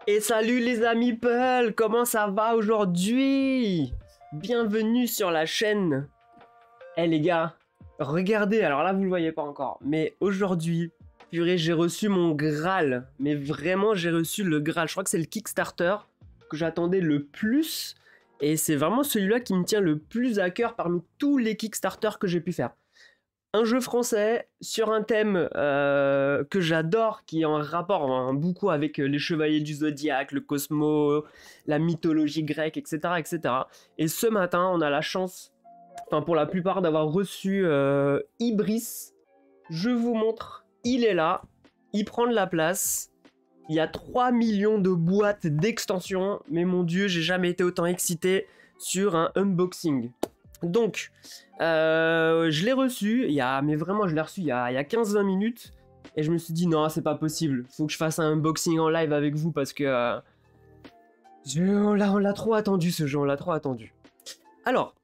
Et salut les amis Peul, comment ça va aujourd'hui? Bienvenue sur la chaîne. Eh les gars, regardez, alors là vous le voyez pas encore, mais aujourd'hui, purée, j'ai reçu mon Graal. Mais vraiment, j'ai reçu le Graal. Je crois que c'est le Kickstarter que j'attendais le plus. Et c'est vraiment celui-là qui me tient le plus à cœur parmi tous les Kickstarters que j'ai pu faire. Un jeu français sur un thème que j'adore, qui est en rapport beaucoup avec les chevaliers du zodiaque, le cosmos, la mythologie grecque, etc., etc. Et ce matin, on a la chance, enfin pour la plupart, d'avoir reçu Ibris. Je vous montre, il est là, il prend de la place. Il y a 3 millions de boîtes d'extensions, mais mon dieu, j'ai jamais été autant excité sur un unboxing. Donc, je l'ai reçu, mais vraiment je l'ai reçu il y a 15-20 minutes, et je me suis dit non, c'est pas possible, faut que je fasse un unboxing en live avec vous parce que on l'a trop attendu ce jeu, on l'a trop attendu. Alors,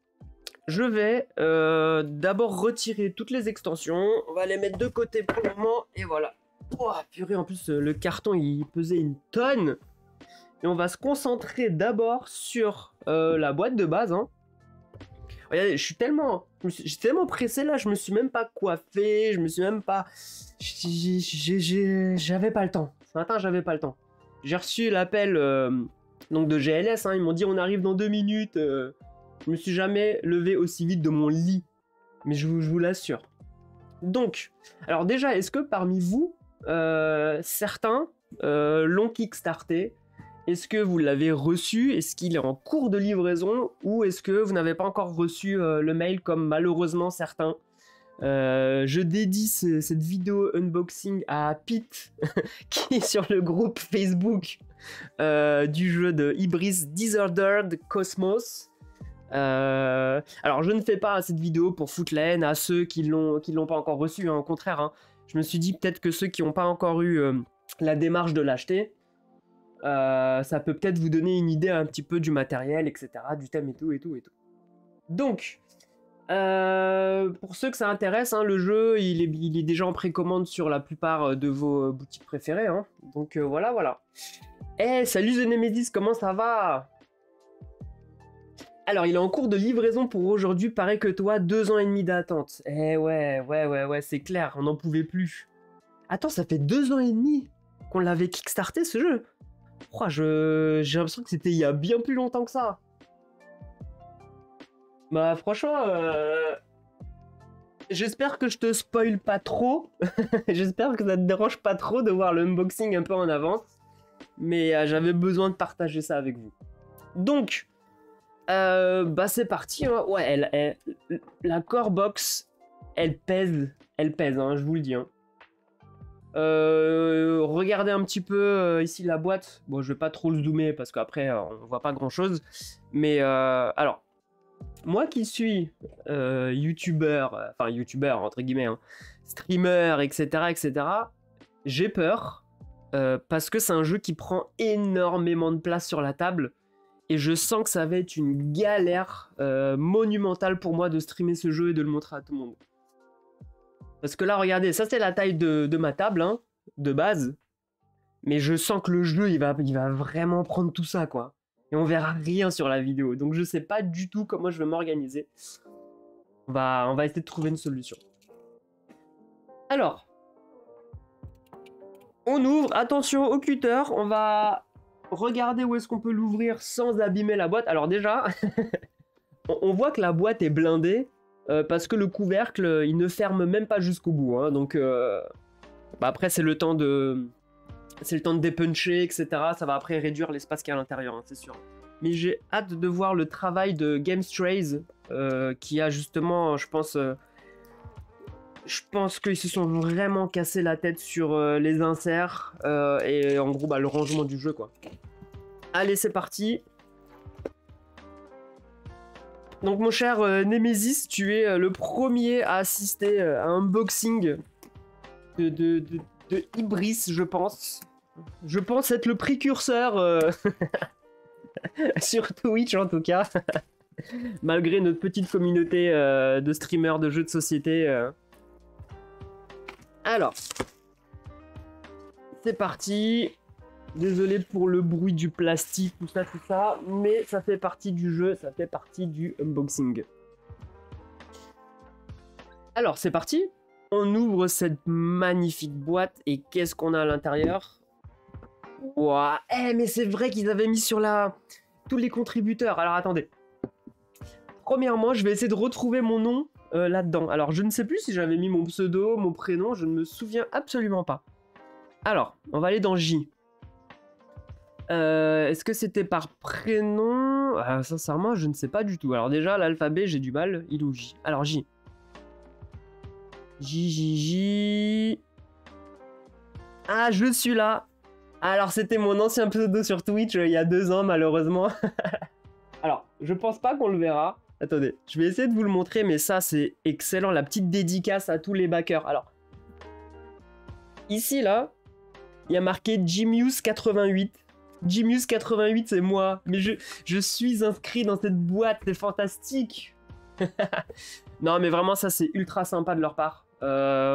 je vais d'abord retirer toutes les extensions, on va les mettre de côté pour le moment, et voilà. Oh purée, en plus le carton il pesait une tonne, et on va se concentrer d'abord sur la boîte de base, hein. Regardez, j'étais tellement pressé là, je me suis même pas coiffé, je me suis même pas... J'avais pas le temps. Ce matin, j'avais pas le temps. J'ai reçu l'appel donc de GLS, hein, ils m'ont dit on arrive dans 2 minutes. Je me suis jamais levé aussi vite de mon lit, mais je vous l'assure. Donc, alors déjà, est-ce que parmi vous, certains l'ont kickstarté? Est-ce que vous l'avez reçu? Est-ce qu'il est en cours de livraison? Ou est-ce que vous n'avez pas encore reçu le mail comme malheureusement certains? Je dédie cette vidéo unboxing à Pete qui est sur le groupe Facebook du jeu de Ibris Disordered Cosmos. Alors je ne fais pas cette vidéo pour foutre la haine à ceux qui l'ont pas encore reçu, hein, au contraire. Hein. Je me suis dit peut-être que ceux qui n'ont pas encore eu la démarche de l'acheter, ça peut peut-être vous donner une idée un petit peu du matériel, etc., du thème et tout. Donc, pour ceux que ça intéresse, hein, le jeu, il est déjà en précommande sur la plupart de vos boutiques préférées. Hein. Donc voilà. Eh, salut The Nemesis, comment ça va? Alors, il est en cours de livraison pour aujourd'hui, pareil que toi, 2 ans et demi d'attente. Eh ouais, c'est clair, on n'en pouvait plus. Attends, ça fait 2 ans et demi qu'on l'avait kickstarté ce jeu? Oh, j'ai l'impression que c'était il y a bien plus longtemps que ça. Bah franchement, j'espère que je te spoil pas trop. J'espère que ça te dérange pas trop de voir le unboxing un peu en avance. Mais j'avais besoin de partager ça avec vous. Donc, bah c'est parti. Hein. Ouais, la core box, elle pèse, hein, je vous le dis. Hein. Regardez un petit peu ici la boîte. Bon, je vais pas trop le zoomer parce qu'après on voit pas grand chose. Mais alors, moi qui suis youtubeur, enfin youtubeur entre guillemets, hein, streamer, etc., j'ai peur parce que c'est un jeu qui prend énormément de place sur la table et je sens que ça va être une galère monumentale pour moi de streamer ce jeu et de le montrer à tout le monde. Parce que là, regardez, ça c'est la taille de ma table, hein, de base. Mais je sens que le jeu, il va vraiment prendre tout ça, quoi. Et on verra rien sur la vidéo. Donc je sais pas du tout comment je vais m'organiser. On va essayer de trouver une solution. Alors. On ouvre, attention au cutter. On va regarder où est-ce qu'on peut l'ouvrir sans abîmer la boîte. Alors déjà, on voit que la boîte est blindée. Parce que le couvercle, il ne ferme même pas jusqu'au bout. Hein, donc, bah après, c'est le temps de dépuncher, etc. Ça va après réduire l'espace qu'il y a à l'intérieur, hein, c'est sûr. Mais j'ai hâte de voir le travail de Game Strays, qui a justement, je pense qu'ils se sont vraiment cassés la tête sur les inserts et en gros, bah, le rangement du jeu, quoi. Allez, c'est parti. Donc mon cher Nemesis, tu es le premier à assister à un unboxing de Ibris, je pense. Je pense être le précurseur sur Twitch en tout cas. Malgré notre petite communauté de streamers de jeux de société. Alors, c'est parti. Désolé pour le bruit du plastique, tout ça, mais ça fait partie du jeu, ça fait partie du unboxing. Alors, c'est parti. On ouvre cette magnifique boîte et qu'est-ce qu'on a à l'intérieur? Ouah, mais c'est vrai qu'ils avaient mis sur tous les contributeurs. Alors, attendez. Premièrement, je vais essayer de retrouver mon nom là-dedans. Alors, je ne sais plus si j'avais mis mon pseudo, mon prénom, je ne me souviens absolument pas. Alors, on va aller dans J. Est-ce que c'était par prénom? Sincèrement, je ne sais pas du tout. Alors déjà, l'alphabet, j'ai du mal. Il est où J? Alors, J. J. Ah, je suis là. Alors, c'était mon ancien pseudo sur Twitch il y a 2 ans, malheureusement. Alors, je pense pas qu'on le verra. Attendez, je vais essayer de vous le montrer, mais ça, c'est excellent. La petite dédicace à tous les backers. Alors, ici, là, il y a marqué Jimius88. Jimius88, c'est moi. Mais je suis inscrit dans cette boîte, c'est fantastique. Non, mais vraiment, ça, c'est ultra sympa de leur part.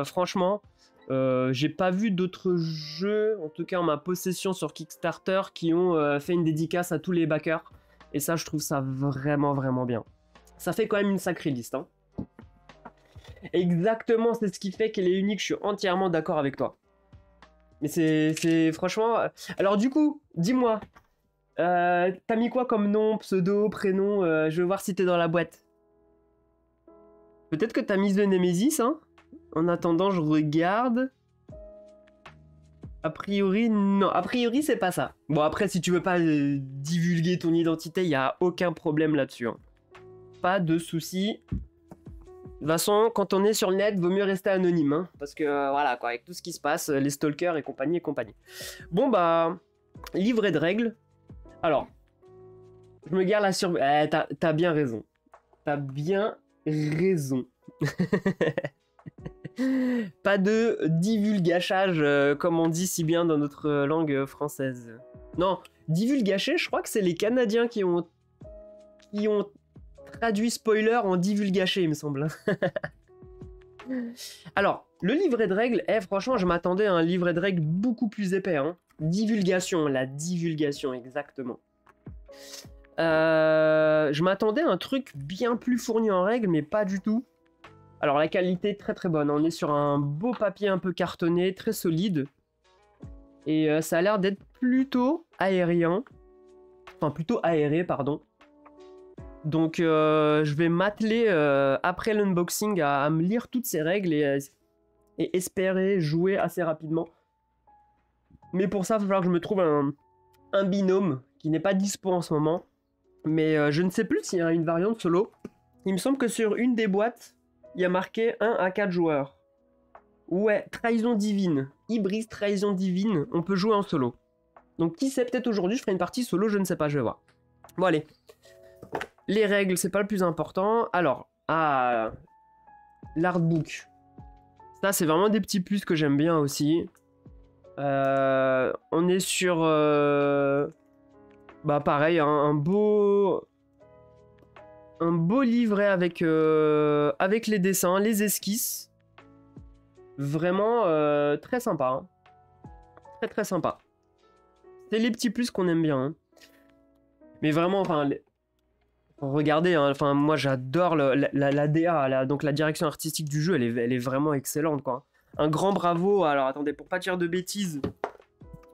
Franchement, j'ai pas vu d'autres jeux, en tout cas en ma possession sur Kickstarter, qui ont fait une dédicace à tous les backers. Et ça, je trouve ça vraiment, vraiment bien. Ça fait quand même une sacrée liste. Hein. Exactement, c'est ce qui fait qu'elle est unique. Je suis entièrement d'accord avec toi. Mais c'est franchement... Alors du coup, dis-moi, t'as mis quoi comme nom, pseudo, prénom? Je veux voir si t'es dans la boîte. Peut-être que t'as mis The Nemesis, hein? En attendant, je regarde. A priori, non. A priori, c'est pas ça. Bon, après, si tu veux pas divulguer ton identité, il n'y a aucun problème là-dessus. Hein. Pas de soucis. De toute façon, quand on est sur le net, vaut mieux rester anonyme. Hein, parce que, voilà, quoi, avec tout ce qui se passe, les stalkers et compagnie et compagnie. Bon, bah, livret de règles. Alors, je me garde la sur... t'as bien raison. T'as bien raison. Pas de divulgachage, comme on dit si bien dans notre langue française. Non, divulgacher, je crois que c'est les Canadiens qui ont traduit spoiler en divulgacher, il me semble. Alors, le livret de règles, franchement, je m'attendais à un livret de règles beaucoup plus épais. Hein. Divulgation, la divulgation, exactement. Je m'attendais à un truc bien plus fourni en règles, mais pas du tout. Alors la qualité très très bonne, on est sur un beau papier un peu cartonné, très solide. Et ça a l'air d'être plutôt aérien. Enfin plutôt aéré, pardon. Donc je vais m'atteler après l'unboxing à me lire toutes ces règles et espérer jouer assez rapidement. Mais pour ça, il va falloir que je me trouve un binôme qui n'est pas dispo en ce moment. Mais je ne sais plus s'il y a une variante solo. Il me semble que sur une des boîtes, il y a marqué 1 à 4 joueurs. Ouais, trahison divine. Ibris, trahison divine, on peut jouer en solo. Donc qui sait, peut-être aujourd'hui je ferai une partie solo, je ne sais pas, je vais voir. Bon allez. Les règles, c'est pas le plus important. Alors, l'artbook. Ça, c'est vraiment des petits plus que j'aime bien aussi. On est sur... bah pareil, hein, un beau livret avec les dessins, les esquisses. Vraiment très sympa. Hein. Très très sympa. C'est les petits plus qu'on aime bien. Hein. Mais vraiment, enfin... Regardez, hein, enfin, moi j'adore la DA, donc la direction artistique du jeu, elle est vraiment excellente, quoi. Un grand bravo, alors attendez, pour pas dire de bêtises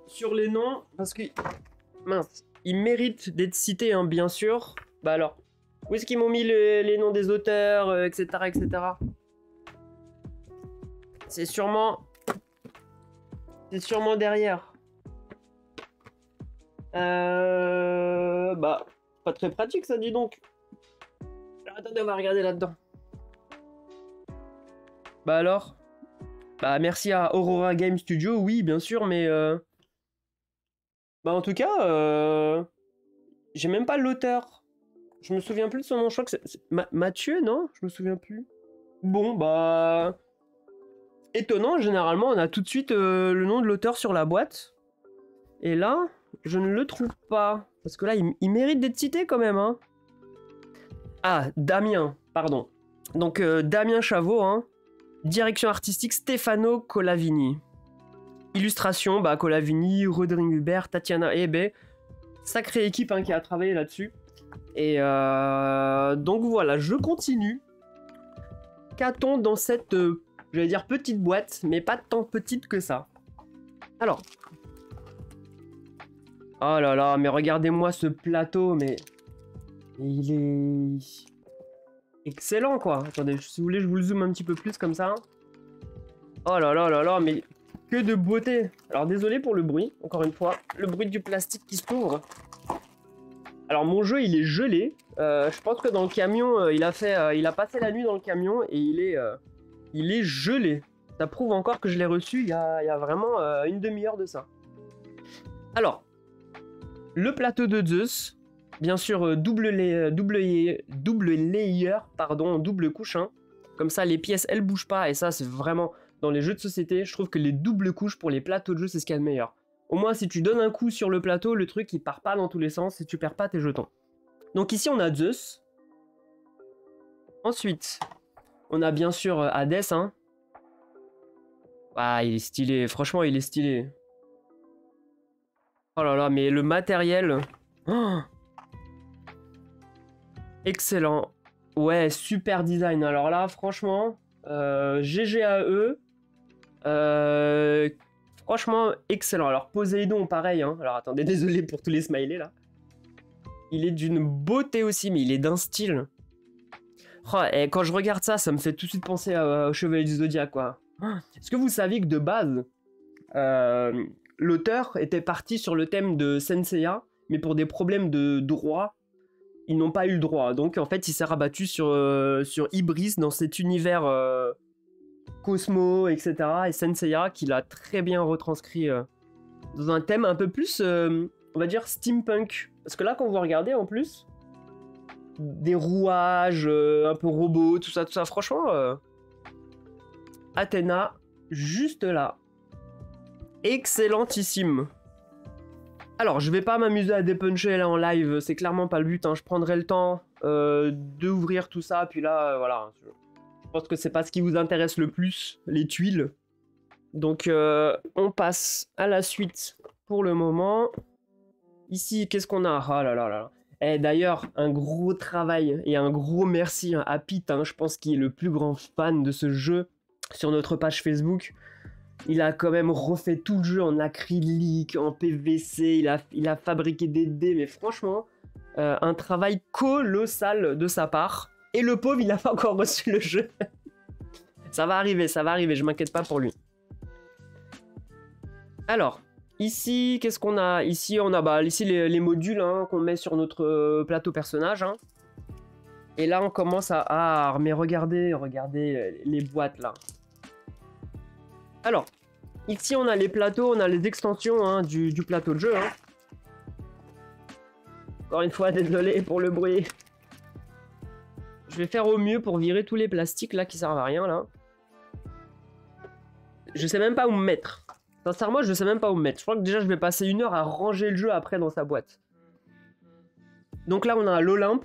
sur les noms, parce que... Mince, ils méritent d'être cités, hein, bien sûr. Bah alors... Où est-ce qu'ils m'ont mis les noms des auteurs, etc., etc. C'est sûrement derrière. Bah, pas très pratique ça, dis donc. Alors, attendez, on va regarder là-dedans. Bah alors. Bah merci à Aurora Game Studio, oui, bien sûr, mais... Bah en tout cas, j'ai même pas l'auteur. Je me souviens plus de son nom, je crois que c'est Mathieu, non? Je me souviens plus. Bon, bah... Étonnant, généralement, on a tout de suite le nom de l'auteur sur la boîte. Et là, je ne le trouve pas. Parce que là, il mérite d'être cité quand même, hein. Ah, Damien, pardon. Donc, Damien Chavot, hein. Direction artistique, Stefano Colavini. Illustration, bah, Colavini, Rodrigue Hubert, Tatiana Hebe. Sacrée équipe hein, qui a travaillé là-dessus. Et donc voilà, je continue. Qu'a-t-on dans cette, j'allais dire petite boîte, mais pas tant petite que ça. Alors. Oh là là, mais regardez-moi ce plateau, mais... Il est... excellent quoi. Attendez, si vous voulez, je vous le zoome un petit peu plus comme ça. Oh là là là là, mais que de beauté. Alors désolé pour le bruit, encore une fois. Le bruit du plastique qui s'ouvre. Alors mon jeu, il est gelé. Je pense que dans le camion, il a passé la nuit dans le camion et il est gelé. Ça prouve encore que je l'ai reçu il y a vraiment une demi-heure de ça. Alors, le plateau de Zeus, bien sûr double layer, pardon, double couche. Hein. Comme ça, les pièces, elles bougent pas. Et ça, c'est vraiment, dans les jeux de société, je trouve que les doubles couches pour les plateaux de jeu, c'est ce qu'il y a de meilleur. Au moins, si tu donnes un coup sur le plateau, le truc, il part pas dans tous les sens et tu perds pas tes jetons. Donc ici, on a Zeus. Ensuite, on a bien sûr Hadès. Hein. Ah, il est stylé. Franchement, il est stylé. Oh là là, mais le matériel... Oh, excellent. Ouais, super design. Alors là, franchement, GG à eux. Franchement, excellent. Alors, Poséidon, pareil. Hein. Alors, attendez, désolé pour tous les smileys, là. Il est d'une beauté aussi, mais il est d'un style. Oh, et quand je regarde ça, ça me fait tout de suite penser au Chevalier du Zodiaque, quoi. Est-ce que vous saviez que de base, l'auteur était parti sur le thème de Senseiya, mais pour des problèmes de droit, ils n'ont pas eu le droit. Donc, en fait, il s'est rabattu sur Ibris dans cet univers Cosmo, etc. Et Senseiya, qu'il a très bien retranscrit dans un thème un peu plus, on va dire, steampunk. Parce que là, quand vous regardez, en plus, des rouages, un peu robots, tout ça, franchement, Athéna, juste là. Excellentissime. Alors, je vais pas m'amuser à dépuncher là en live, c'est clairement pas le but. Hein. Je prendrai le temps d'ouvrir tout ça, puis là, voilà. Je pense que c'est pas ce qui vous intéresse le plus, les tuiles. Donc, on passe à la suite pour le moment. Ici, qu'est-ce qu'on a? Ah là là là. Et d'ailleurs, un gros travail et un gros merci à Pete, hein, je pense qu'il est le plus grand fan de ce jeu sur notre page Facebook. Il a quand même refait tout le jeu en acrylique, en PVC, il a fabriqué des dés, mais franchement, un travail colossal de sa part. Et le pauvre, il n'a pas encore reçu le jeu. Ça va arriver, je m'inquiète pas pour lui. Alors, ici, qu'est-ce qu'on a? Ici, on a ici les modules hein, qu'on met sur notre plateau personnage. Hein. Et là, on commence à... Ah, mais regardez les boîtes, là. Alors, ici, on a les plateaux, on a les extensions hein, du plateau de jeu. Hein. Encore une fois, désolé pour le bruit. Je vais faire au mieux pour virer tous les plastiques, là, qui servent à rien, là. Je sais même pas où me mettre. Sincèrement, je sais même pas où me mettre. Je crois que déjà, je vais passer 1 heure à ranger le jeu après dans sa boîte. Donc là, on a l'Olympe.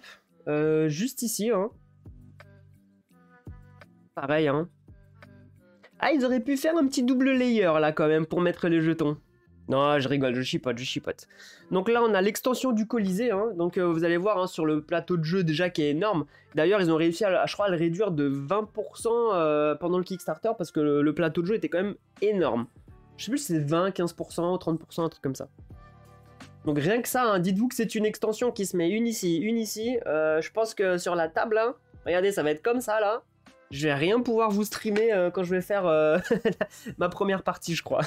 Juste ici, hein. Pareil, hein. Ah, ils auraient pu faire un petit double layer, là, quand même, pour mettre les jetons. Non, je rigole, je chipote. Donc là, on a l'extension du Colisée. Hein. Donc vous allez voir hein, sur le plateau de jeu déjà qui est énorme. D'ailleurs, ils ont réussi je crois, à le réduire de 20% pendant le Kickstarter parce que le plateau de jeu était quand même énorme. Je sais plus si c'est 20, 15%, 30%, un truc comme ça. Donc rien que ça, hein, dites-vous que c'est une extension qui se met une ici, une ici. Je pense que sur la table, hein, regardez, ça va être comme ça là. Je vais rien pouvoir vous streamer quand je vais faire ma première partie, je crois.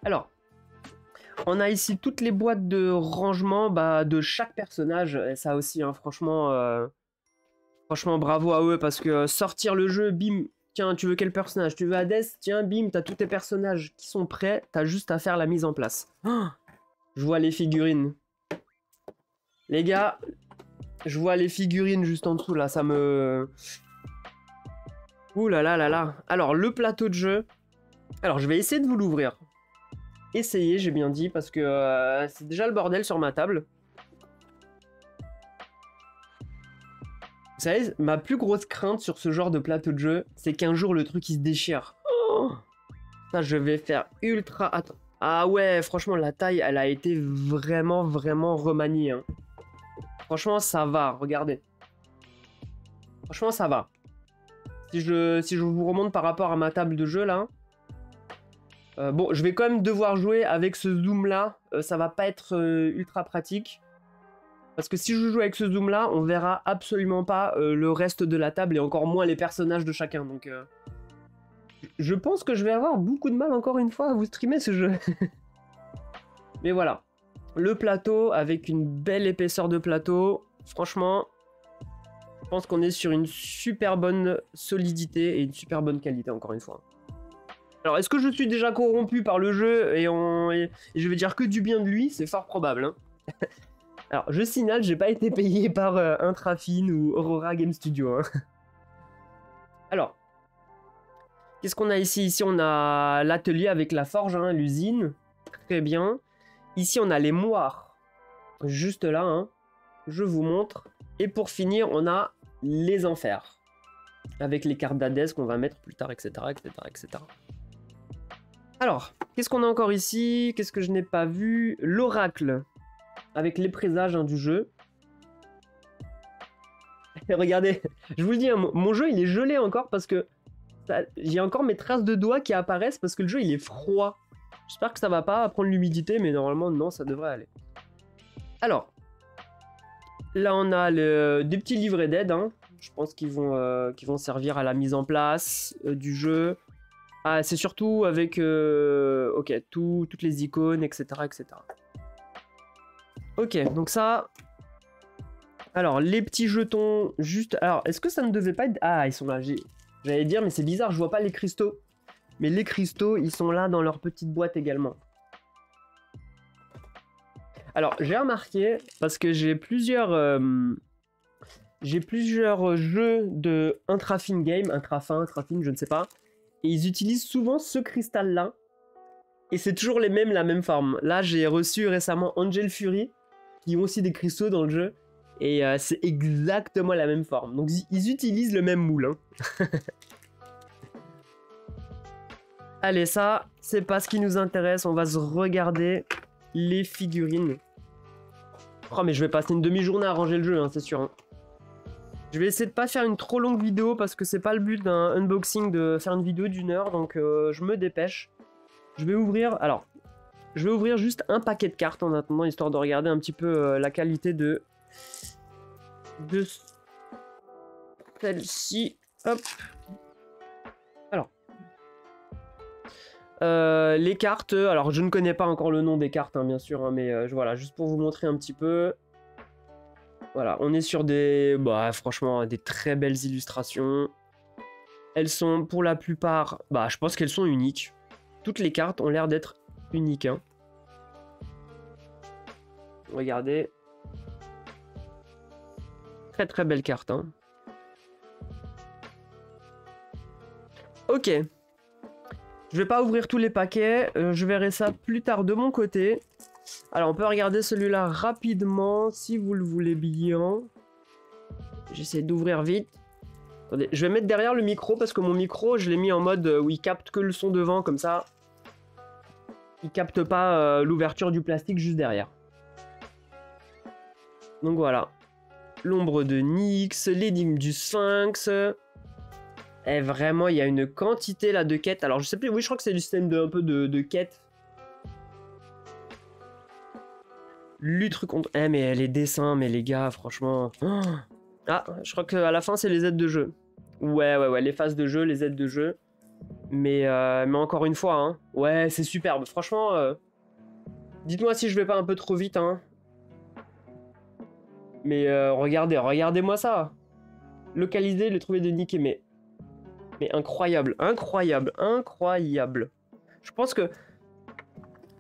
Alors, on a ici toutes les boîtes de rangement de chaque personnage. Et ça aussi, hein, franchement, bravo à eux parce que sortir le jeu, bim, tiens, tu veux quel personnage? Tu veux Hadès? Tiens, bim, t'as tous tes personnages qui sont prêts. T'as juste à faire la mise en place. Oh, je vois les figurines. Les gars, je vois les figurines juste en dessous là, ça me... Ouh là là là là. Alors, le plateau de jeu. Alors, je vais essayer de vous l'ouvrir. Essayez, j'ai bien dit, parce que c'est déjà le bordel sur ma table. Vous savez, ma plus grosse crainte sur ce genre de plateau de jeu, c'est qu'un jour le truc il se déchire. Oh, Ça, je vais faire ultra... Attends. Ah ouais, franchement, la taille, elle a été vraiment, vraiment remaniée. Hein. Franchement, ça va, regardez. Franchement, ça va. Si je vous remonte par rapport à ma table de jeu, là... bon, je vais quand même devoir jouer avec ce zoom-là. Ça va pas être ultra pratique. Parce que si je joue avec ce zoom-là, on verra absolument pas le reste de la table et encore moins les personnages de chacun. Donc, je pense que je vais avoir beaucoup de mal encore une fois à vous streamer ce jeu. Mais voilà. Le plateau avec une belle épaisseur de plateau. Franchement, je pense qu'on est sur une super bonne solidité et une super bonne qualité encore une fois. Alors, est-ce que je suis déjà corrompu par le jeu et je vais dire que du bien de lui? C'est fort probable. Hein. Alors, je signale, j'ai pas été payé par Intrafin ou Aurora Game Studio. Hein. Alors, qu'est-ce qu'on a ici? Ici, on a l'atelier avec la forge, hein, l'usine. Très bien. Ici, on a les moires. Juste là, hein. Je vous montre. Et pour finir, on a les enfers. Avec les cartes d'Hadès qu'on va mettre plus tard, etc., etc., etc. Alors, qu'est-ce qu'on a encore ici? Qu'est-ce que je n'ai pas vu? L'oracle. Avec les présages hein, du jeu. Regardez, je vous le dis, hein, mon jeu, il est gelé encore parce que... J'ai encore mes traces de doigts qui apparaissent parce que le jeu, il est froid. J'espère que ça va pas prendre l'humidité, mais normalement, non, ça devrait aller. Alors, là, on a des petits livrets d'aide. Hein. Je pense qu'ils vont servir à la mise en place du jeu. Ah, c'est surtout avec ok, toutes les icônes, etc., etc. Ok, donc ça... Alors, les petits jetons, juste... Alors, est-ce que ça ne devait pas être... Ah, ils sont là, j'allais dire, mais c'est bizarre, je vois pas les cristaux. Mais les cristaux, ils sont là dans leur petite boîte également. Alors, j'ai remarqué, parce que j'ai plusieurs jeux de Intrafin Game, Intrafin, je ne sais pas. Et ils utilisent souvent ce cristal-là. Et c'est toujours la même forme. Là, j'ai reçu récemment Angel Fury, qui ont aussi des cristaux dans le jeu. Et c'est exactement la même forme. Donc, ils utilisent le même moule. Hein. Allez, ça, c'est pas ce qui nous intéresse. On va se regarder les figurines. Oh, mais je vais passer une demi-journée à ranger le jeu, hein, c'est sûr. Hein. Je vais essayer de pas faire une trop longue vidéo parce que c'est pas le but d'un unboxing de faire une vidéo d'1 heure. Donc, je me dépêche. Je vais ouvrir... Alors, je vais ouvrir juste un paquet de cartes en attendant, histoire de regarder un petit peu la qualité de celle-ci. Hop. Alors. Les cartes, alors je ne connais pas encore le nom des cartes, hein, bien sûr, hein, mais voilà, juste pour vous montrer un petit peu. Voilà, on est sur des... Bah, franchement, des très belles illustrations. Elles sont, pour la plupart... Bah, je pense qu'elles sont uniques. Toutes les cartes ont l'air d'être uniques. Hein. Regardez. Très très belle carte. Hein. Ok. Je vais pas ouvrir tous les paquets. Je verrai ça plus tard de mon côté. Alors, on peut regarder celui-là rapidement, si vous le voulez bien. J'essaie d'ouvrir vite. Attendez, je vais mettre derrière le micro, parce que mon micro, je l'ai mis en mode où il capte que le son devant, comme ça. Il capte pas l'ouverture du plastique juste derrière. Donc voilà. L'ombre de Nyx, l'énigme du Sphinx. Et vraiment, il y a une quantité là de quêtes. Alors, je sais plus, oui, je crois que c'est du système un peu de quêtes. Lutte contre... Eh, mais les dessins, mais les gars, franchement... Oh. Ah, je crois qu'à la fin, c'est les aides de jeu. Ouais, les phases de jeu, les aides de jeu. Mais encore une fois, hein. Ouais, c'est superbe. Franchement, dites-moi si je vais pas un peu trop vite, hein. Mais regardez-moi ça. Localiser le trouver de Nick, mais incroyable, incroyable, incroyable. Je pense que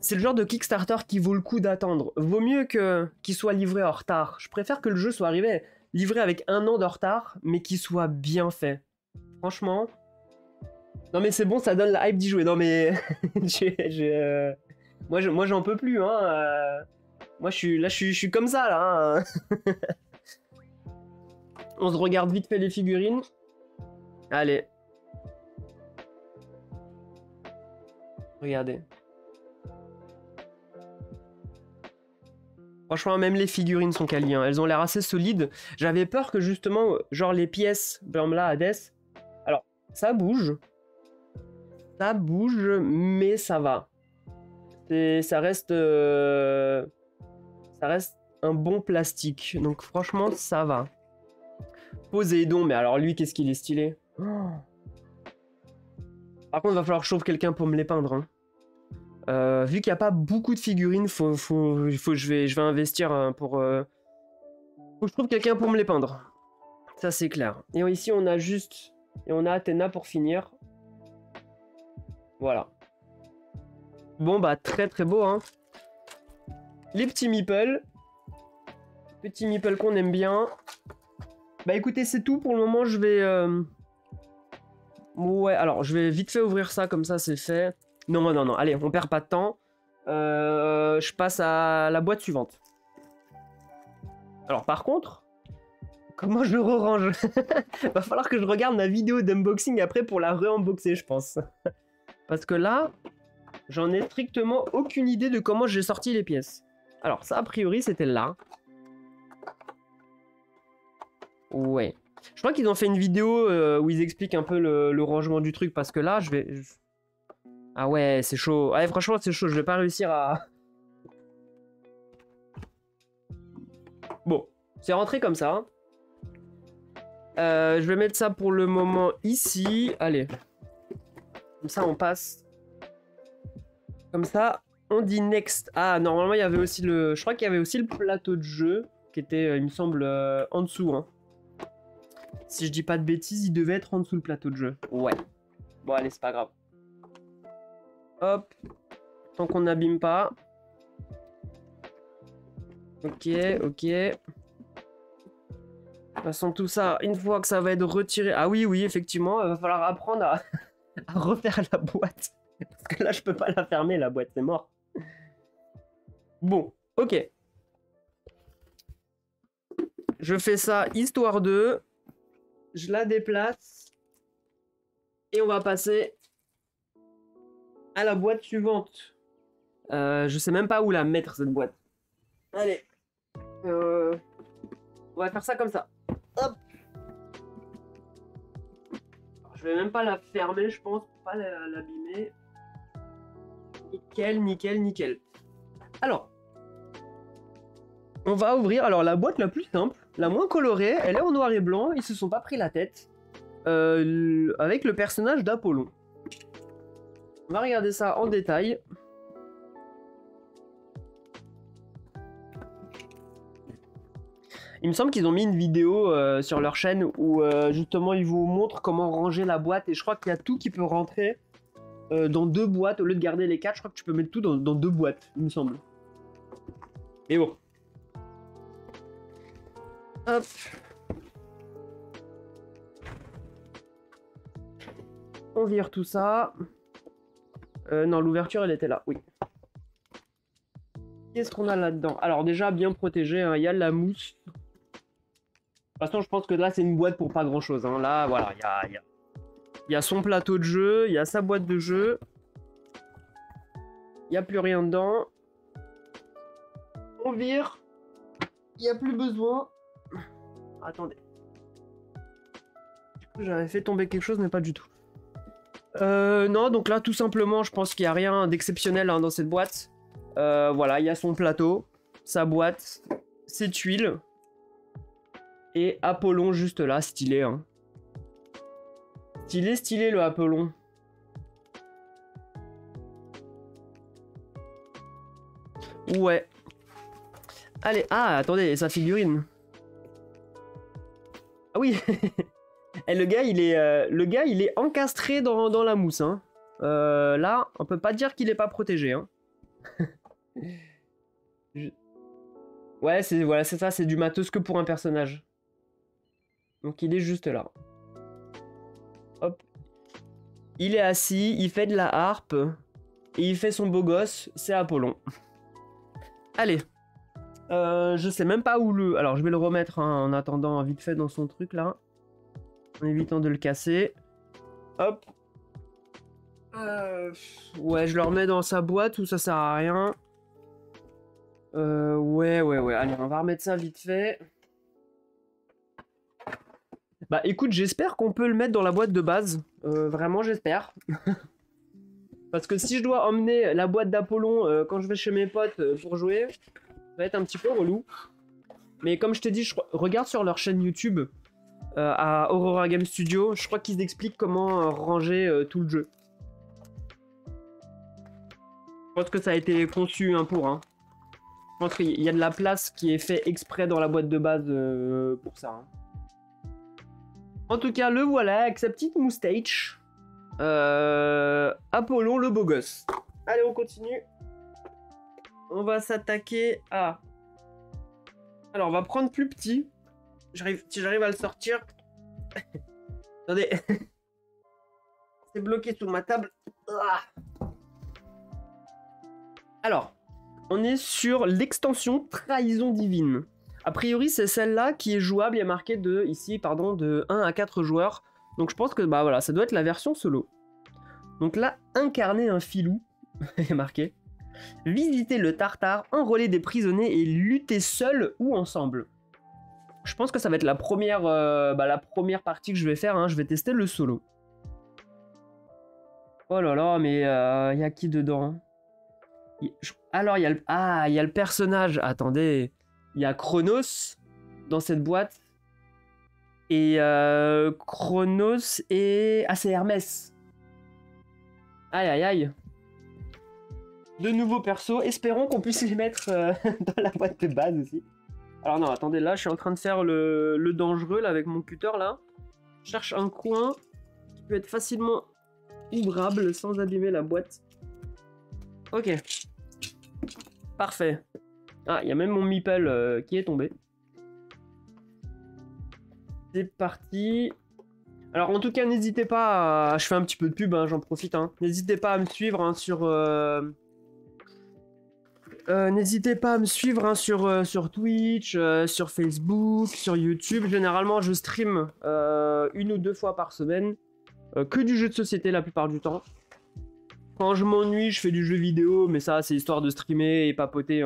c'est le genre de Kickstarter qui vaut le coup d'attendre. Vaut mieux qu'il soit livré en retard. Je préfère que le jeu soit arrivé livré avec 1 an de retard, mais qu'il soit bien fait. Franchement. Non mais c'est bon, ça donne la hype d'y jouer. Non mais... Moi j'en peux plus, hein. Moi je suis comme ça, là. Hein. On se regarde vite fait les figurines. Allez. Regardez. Franchement, même les figurines sont quali, hein. Elles ont l'air assez solides. J'avais peur que justement, genre les pièces, par exemple là, Hades, alors ça bouge, mais ça va. Ça reste un bon plastique. Donc franchement, ça va. Poséidon, mais alors lui, qu'est-ce qu'il est stylé. Oh. Par contre, il va falloir que je trouve quelqu'un pour me les peindre, hein. Vu qu'il n'y a pas beaucoup de figurines, je vais investir pour... Faut que je trouve quelqu'un pour me les peindre. Ça, c'est clair. Et ici, on a juste... Et on a Athéna pour finir. Voilà. Bon, bah, très très beau, hein. Les petits meeples. Petits meeples qu'on aime bien. Bah, écoutez, c'est tout. Pour le moment, je vais... Ouais, alors, je vais vite fait ouvrir ça, comme ça, c'est fait. Non, non, non, allez, on perd pas de temps. Je passe à la boîte suivante. Alors, par contre, comment je le re-range? Va falloir que je regarde ma vidéo d'unboxing après pour la re-unboxer, je pense. Parce que là, j'en ai strictement aucune idée de comment j'ai sorti les pièces. Alors, ça, a priori, c'était là. Ouais. Je crois qu'ils ont fait une vidéo où ils expliquent un peu le rangement du truc, parce que là, Ah ouais, c'est chaud. Ouais, franchement, c'est chaud. Je vais pas réussir à... Bon, c'est rentré comme ça. Je vais mettre ça pour le moment ici. Allez. Comme ça, on passe. Comme ça, on dit next. Ah, normalement, il y avait aussi le... Je crois qu'il y avait aussi le plateau de jeu, qui était, il me semble, en dessous, hein. Si je dis pas de bêtises, il devait être en dessous le plateau de jeu. Ouais. Bon, allez, c'est pas grave. Hop. Tant qu'on n'abîme pas. Ok, ok. Passons tout ça, une fois que ça va être retiré... Ah oui, oui, effectivement, il va falloir apprendre à refaire la boîte. Parce que là, je peux pas la fermer, la boîte, c'est mort. Bon, ok. Je fais ça, histoire de... Je la déplace. Et on va passer à la boîte suivante. Je sais même pas où la mettre, cette boîte. Allez. On va faire ça comme ça. Hop. Alors, je vais même pas la fermer, je pense, pour pas l'abîmer. Nickel, nickel, nickel. Alors. On va ouvrir, alors la boîte la plus simple, la moins colorée, elle est en noir et blanc, ils se sont pas pris la tête. Avec le personnage d'Apollon. On va regarder ça en détail. Il me semble qu'ils ont mis une vidéo sur leur chaîne où justement ils vous montrent comment ranger la boîte. Et je crois qu'il y a tout qui peut rentrer dans 2 boîtes. Au lieu de garder les 4, je crois que tu peux mettre tout dans 2 boîtes, il me semble. Mais bon. Hop. On vire tout ça. Non, l'ouverture, elle était là, oui. Qu'est-ce qu'on a là-dedans? Alors déjà, bien protégé, hein, il y a de la mousse. De toute façon, je pense que là, c'est une boîte pour pas grand-chose. Hein. Là, voilà, il y a son plateau de jeu, il y a sa boîte de jeu. Il n'y a plus rien dedans. On vire. Il n'y a plus besoin. Attendez. J'avais fait tomber quelque chose, mais pas du tout. Non, donc là, tout simplement, je pense qu'il n'y a rien d'exceptionnel hein, dans cette boîte. Voilà, il y a son plateau, sa boîte, ses tuiles. Et Apollon juste là, stylé. Hein. Stylé, stylé le Apollon. Ouais. Allez, ah, attendez, sa figurine. Ah oui. Et le gars, il est encastré dans la mousse. Hein. Là, on peut pas dire qu'il est pas protégé. Hein. Ouais, voilà, c'est ça, c'est du matos que pour un personnage. Donc il est juste là. Hop. Il est assis, il fait de la harpe. Et il fait son beau gosse, c'est Apollon. Allez. Je sais même pas où le... Alors je vais le remettre hein, en attendant vite fait dans son truc là. En évitant de le casser. Hop. Ouais, je le remets dans sa boîte ou ça sert à rien. Ouais. Allez, on va remettre ça vite fait. Bah écoute, j'espère qu'on peut le mettre dans la boîte de base. Vraiment, j'espère. Parce que si je dois emmener la boîte d'Apollon quand je vais chez mes potes pour jouer, ça va être un petit peu relou. Mais comme je t'ai dit, regarde sur leur chaîne YouTube à Aurora Game Studio. Je crois qu'ils expliquent comment ranger tout le jeu. Je pense que ça a été conçu pour. Je pense qu'il y a de la place qui est fait exprès dans la boîte de base pour ça. En tout cas, le voilà avec sa petite moustache. Apollon le beau gosse. Allez, on continue. On va s'attaquer à... Alors, on va prendre plus petit. Si j'arrive à le sortir. Attendez. C'est bloqué sous ma table. Alors, on est sur l'extension Trahison Divine. A priori, c'est celle-là qui est jouable. Il y a marqué de 1 à 4 joueurs. Donc je pense que bah voilà, ça doit être la version solo. Donc là, incarner un filou, il est marqué. Visiter le Tartare, enrôler des prisonniers et lutter seul ou ensemble. Je pense que ça va être la première partie que je vais faire. Je vais tester le solo. Oh là là, mais y a qui dedans? Alors, il y a le personnage. Attendez. Il y a Chronos dans cette boîte. Et Chronos et... Ah, c'est Hermès. Aïe. De nouveaux persos. Espérons qu'on puisse les mettre dans la boîte de base aussi. Alors non, attendez, là, je suis en train de faire le dangereux là, avec mon cutter, là. Je cherche un coin qui peut être facilement ouvrable sans abîmer la boîte. Ok. Parfait. Ah, il y a même mon meeple qui est tombé. C'est parti. Alors en tout cas, n'hésitez pas à... Je fais un petit peu de pub, j'en profite. N'hésitez pas à me suivre sur... N'hésitez pas à me suivre sur Twitch, sur Facebook, sur YouTube. Généralement, je stream 1 ou 2 fois par semaine. Que du jeu de société la plupart du temps. Quand je m'ennuie, je fais du jeu vidéo, mais ça, c'est histoire de streamer et papoter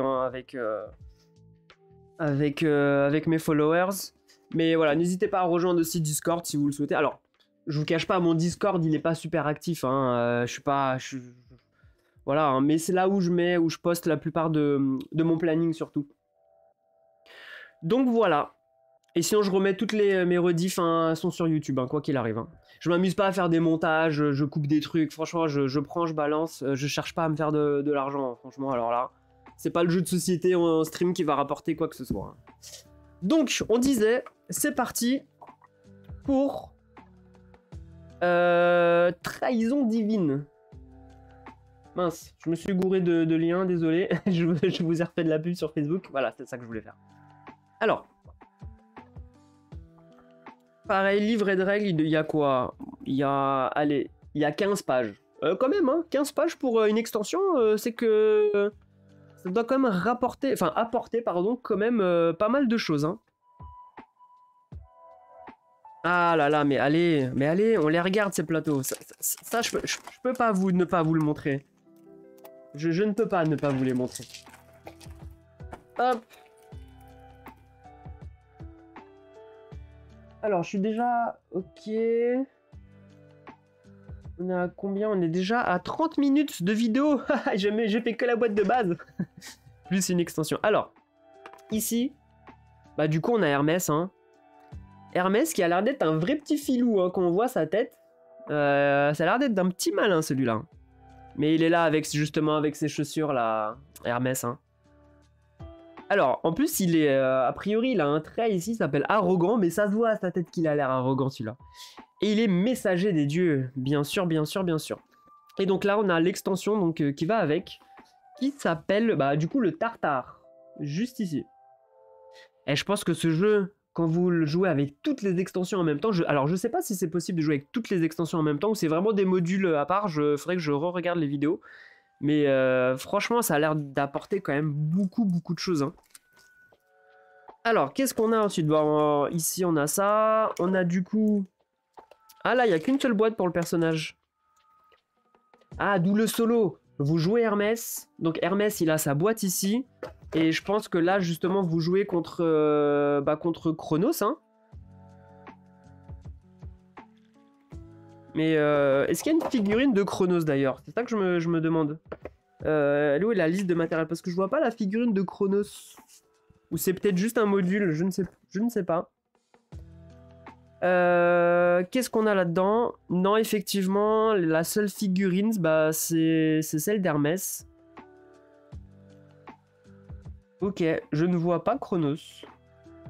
avec mes followers. Mais voilà, n'hésitez pas à rejoindre aussi Discord si vous le souhaitez. Alors, je vous cache pas, mon Discord, il est pas super actif. Voilà, mais c'est là où je poste la plupart de mon planning surtout. Donc voilà. Et sinon, je remets toutes mes rediffs sont sur YouTube, quoi qu'il arrive. Je m'amuse pas à faire des montages, je coupe des trucs. Franchement, je prends, je balance. Je cherche pas à me faire de l'argent, franchement. Alors là, c'est pas le jeu de société en stream qui va rapporter quoi que ce soit. Donc, on disait, c'est parti pour Trahison Divine. Mince, je me suis gouré de liens, désolé. je vous ai refait de la pub sur Facebook. Voilà, c'est ça que je voulais faire. Alors, pareil, livret de règles, il y a quoi? Il y a 15 pages. Quand même, 15 pages pour une extension, c'est que ça doit quand même apporter, quand même pas mal de choses. Ah là là, mais allez, on les regarde ces plateaux. Ça je peux pas ne pas vous le montrer. Je ne peux pas ne pas vous les montrer. Hop. Alors, je suis déjà... Ok. On est à combien? On est déjà à 30 minutes de vidéo. J'ai fait que la boîte de base. Plus une extension. Alors, ici, bah du coup, on a Hermès. Hermès qui a l'air d'être un vrai petit filou, quand on voit sa tête. Ça a l'air d'être d'un petit malin, celui-là. Mais il est là justement avec ses chaussures, là, Hermès. Alors, en plus, il est... a priori, il a un trait ici, il s'appelle arrogant, mais ça se voit à sa tête qu'il a l'air arrogant, celui-là. Et il est messager des dieux, bien sûr. Et donc là, on a l'extension donc qui va avec, qui s'appelle, bah, du coup, le Tartare. Juste ici. Et je pense que ce jeu, quand vous le jouez avec toutes les extensions en même temps, alors je sais pas si c'est possible de jouer avec toutes les extensions en même temps, ou c'est vraiment des modules à part, faudrait que je re-regarde les vidéos. Mais franchement, ça a l'air d'apporter quand même beaucoup de choses. Alors, qu'est-ce qu'on a ensuite? Bon, ici, on a ça. On a du coup... Ah là, il n'y a qu'une seule boîte pour le personnage. Ah, d'où le solo. Vous jouez Hermès. Donc Hermès, il a sa boîte ici. Et je pense que là, justement, vous jouez contre, contre Chronos. Hein. Mais est-ce qu'il y a une figurine de Chronos d'ailleurs? C'est ça que je me demande. Elle est où la liste de matériel? Parce que je vois pas la figurine de Chronos. Ou c'est peut-être juste un module, je ne sais pas. Qu'est-ce qu'on a là-dedans? Non, effectivement, la seule figurine, bah, c'est celle d'Hermès. Ok, je ne vois pas Chronos.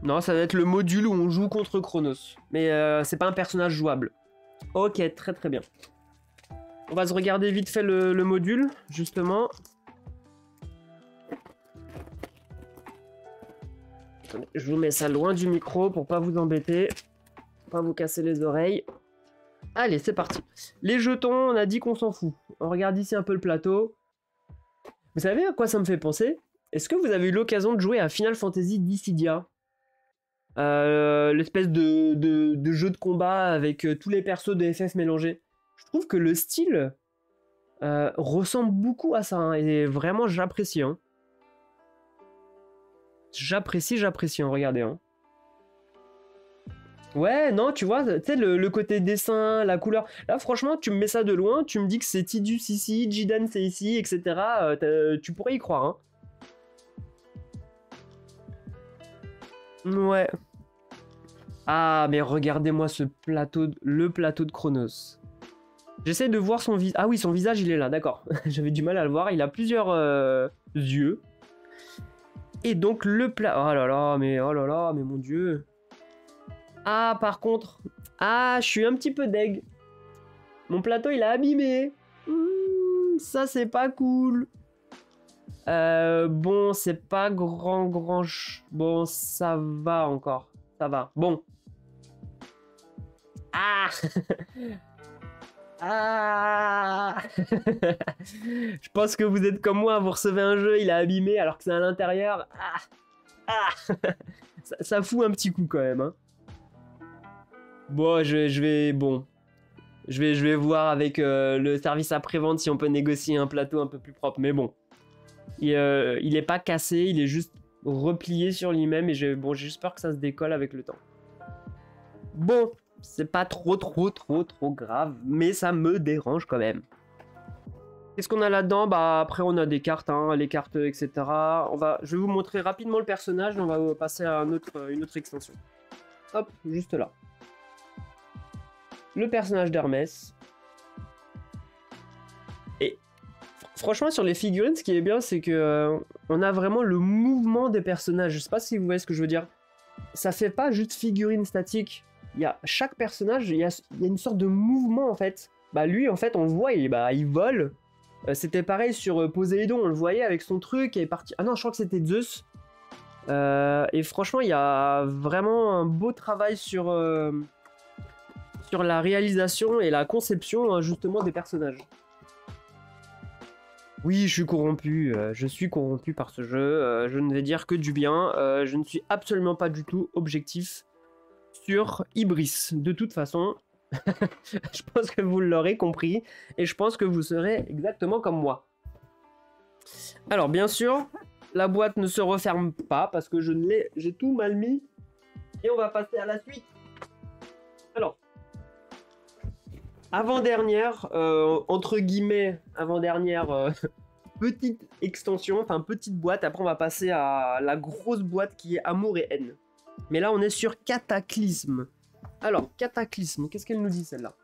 Non, ça va être le module où on joue contre Chronos. Mais c'est pas un personnage jouable. Ok, très très bien. On va se regarder vite fait le module, justement. Attendez, je vous mets ça loin du micro pour pas vous embêter. Pas vous casser les oreilles. Allez, c'est parti. Les jetons, on a dit qu'on s'en fout. On regarde ici un peu le plateau. Vous savez à quoi ça me fait penser? Est-ce que vous avez eu l'occasion de jouer à Final Fantasy Dissidia? L'espèce de jeu de combat avec tous les persos de FF mélangés. Je trouve que le style ressemble beaucoup à ça. Hein, et vraiment, j'apprécie. Hein. J'apprécie, hein, regardez. Hein. Ouais, non, tu vois, tu sais, le côté dessin, la couleur. Là, franchement, tu me mets ça de loin, tu me dis que c'est Tidus ici, Jidan c'est ici, etc. Tu pourrais y croire, hein. Ouais. Ah, mais regardez-moi ce plateau, le plateau de Chronos. J'essaie de voir son visage. Ah oui, son visage, il est là, d'accord. J'avais du mal à le voir. Il a plusieurs yeux. Et donc, le plat... oh là là, mais mon Dieu. Ah, par contre... Ah, je suis un petit peu deg. Mon plateau, il a abîmé. Ça, c'est pas cool. Bon, c'est pas grand... Bon, ça va encore. Ça va. Bon. Ah Ah Je pense que vous êtes comme moi, vous recevez un jeu, il est abîmé alors que c'est à l'intérieur. Ça fout un petit coup quand même. Hein. Bon, je vais voir avec le service après-vente si on peut négocier un plateau un peu plus propre. Mais bon, il est pas cassé, il est juste replié sur lui-même et j'espère que ça se décolle avec le temps. Bon, c'est pas trop grave, mais ça me dérange quand même. Qu'est-ce qu'on a là-dedans? Bah après on a des cartes, hein, les cartes, etc. Je vais vous montrer rapidement le personnage, et on va passer à une autre extension. Hop, juste là. Le personnage d'Hermès. Et franchement sur les figurines, ce qui est bien, c'est que on a vraiment le mouvement des personnages. Je sais pas si vous voyez ce que je veux dire. Ça fait pas juste figurine statique. Chaque personnage, il y a une sorte de mouvement en fait. Bah lui en fait on le voit, il vole. C'était pareil sur Poséidon, on le voyait avec son truc, il est parti. Ah non, je crois que c'était Zeus. Et franchement, il y a vraiment un beau travail sur la réalisation et la conception justement des personnages. Oui, je suis corrompu par ce jeu, je ne vais dire que du bien, je ne suis absolument pas du tout objectif sur Ibris. De toute façon, je pense que vous l'aurez compris, et je pense que vous serez exactement comme moi. Alors bien sûr, la boîte ne se referme pas, parce que j'ai tout mal mis, et on va passer à la suite. Alors, avant-dernière, entre guillemets, avant-dernière petite extension, enfin petite boîte, après on va passer à la grosse boîte qui est Amour et Haine. Mais là on est sur Cataclysme. Alors, Cataclysme, qu'est-ce qu'elle nous dit celle-là?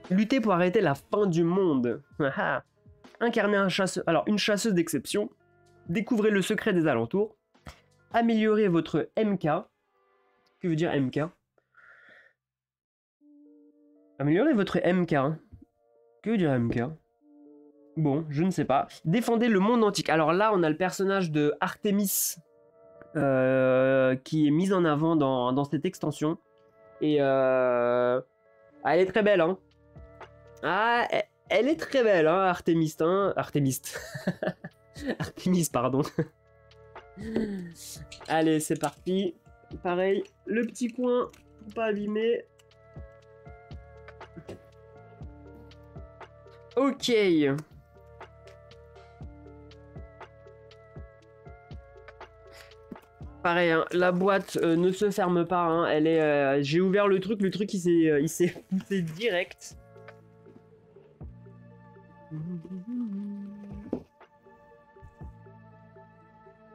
Lutter pour arrêter la fin du monde. Incarner une chasseuse d'exception. Découvrez le secret des alentours. Améliorer votre MK. Que veut dire MK? Améliorer votre MK. Que veut dire MK? Bon, je ne sais pas. Défendez le monde antique. Alors là, on a le personnage de Artemis qui est mis en avant dans cette extension. Et elle est très belle, hein. Ah, elle est très belle, hein, Artemis, hein. Artemis, pardon. Allez, c'est parti. Pareil, le petit coin pour pas abîmer. Ok. Pareil, hein, la boîte ne se ferme pas. Hein, elle est. J'ai ouvert le truc il s'est poussé direct.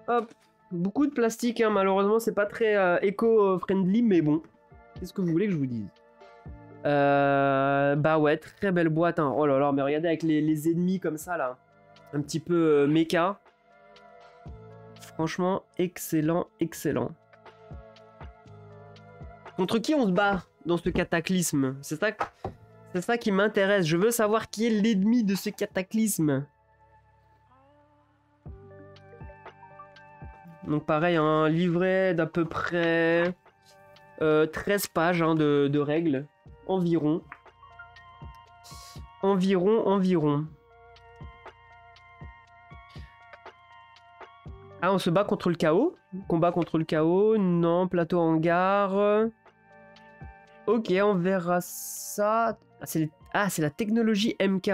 Hop, beaucoup de plastique. Hein, malheureusement, c'est pas très éco-friendly, mais bon. Qu'est-ce que vous voulez que je vous dise? Bah ouais, très belle boîte. Hein. Oh là là, mais regardez avec les ennemis comme ça là, un petit peu méca. Franchement, excellent, excellent. Contre qui on se bat dans ce cataclysme? C'est ça qui m'intéresse. Je veux savoir qui est l'ennemi de ce cataclysme. Donc pareil, un livret d'à peu près 13 pages hein, de règles. Environ. Environ. Ah, on se bat contre le chaos? Combat contre le chaos? Non, plateau hangar. Ok, on verra ça. Ah, c'est la technologie MK.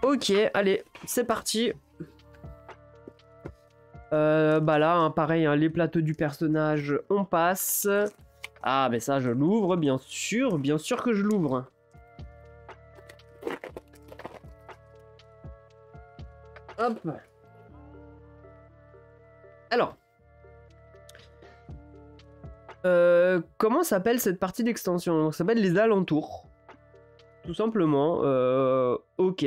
Ok, allez, c'est parti. Bah là, hein, pareil, hein, les plateaux du personnage, on passe. Ah, mais ça, je l'ouvre, bien sûr que je l'ouvre. Hop. Alors. Comment s'appelle cette partie d'extension? Ça s'appelle les alentours. Tout simplement. Ok.